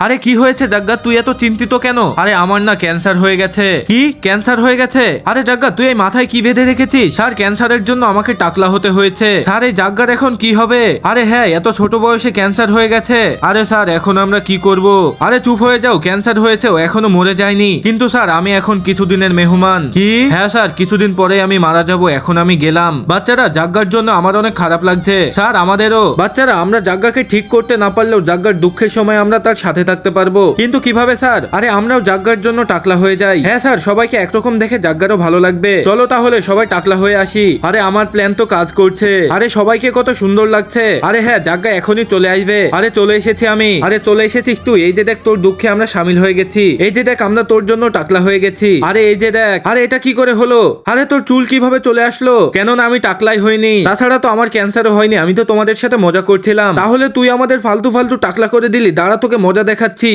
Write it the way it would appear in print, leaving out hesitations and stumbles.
আরে কি হয়েছে জাগ্গা, তুই এত চিন্তিত কেন? আরে আমার না ক্যান্সার হয়ে গেছে। কি ক্যান্সার হয়ে গেছে? আরে জাগ্গা তুই এই মাথায় কি বেঁধে রেখেছিস? স্যার ক্যান্সারের জন্য আমাকে টাকলা হতে হয়েছে স্যার। এই জাগ্গার এখন কি হবে? আরে হ্যাঁ, এত ছোট বয়সে ক্যান্সার হয়ে গেছে। আরে স্যার এখন আমরা কি করব? আরে চুপ হয়ে যাও, ক্যান্সার হয়েছে, ও এখনো মরে যায়নি। কিন্তু স্যার আমি এখন কিছুদিনের মেহমান। কি? হ্যাঁ স্যার, কিছুদিন পরে আমি মারা যাব, এখন আমি গেলাম। বাচ্চারা জাগ্গার জন্য আমার অনেক খারাপ লাগছে স্যার। আমাদেরও। বাচ্চারা আমরা জাগ্গাকে ঠিক করতে না পারলেও জাগ্গার দুঃখের সময় আমরা তার সাথে থাকতে পারবো। কিন্তু কিভাবে স্যার? আরে আমরাও জাগ্গার জন্য টাকলা হয়ে যাই। হ্যাঁ স্যার, সবাইকে একরকম দেখে জাগ্গারও ভালো লাগবে। চলো তাহলে সবাই টাকলা হয়ে আসি। আরে আমার প্ল্যান তো কাজ করছে। আরে সবাইকে কত সুন্দর লাগছে। আরে হ্যাঁ, জাগ্গা এখনই চলে আসবে। আরে চলে এসেছি আমি। আরে চলে এসেছিস তুই? এই যে দেখ, তোর দুঃখে আমরা সামিল হয়ে গেছি। এই যে দেখ, আমরা তোর জন্য টাকলা হয়ে গেছি। আরে এই যে দেখ। আরে এটা কি করে হলো? আরে তোর চুল কিভাবে চলে আসলো? কেননা আমি টাকলাই হইনি। তাছাড়া তো আমার ক্যান্সারও হয়নি। আমি তো তোমাদের সাথে মজা করছিলাম। তাহলে তুই আমাদের ফালতু ফালতু টাকলা করে দিলি। দাঁড়া তোকে মজা দেখাচ্ছি।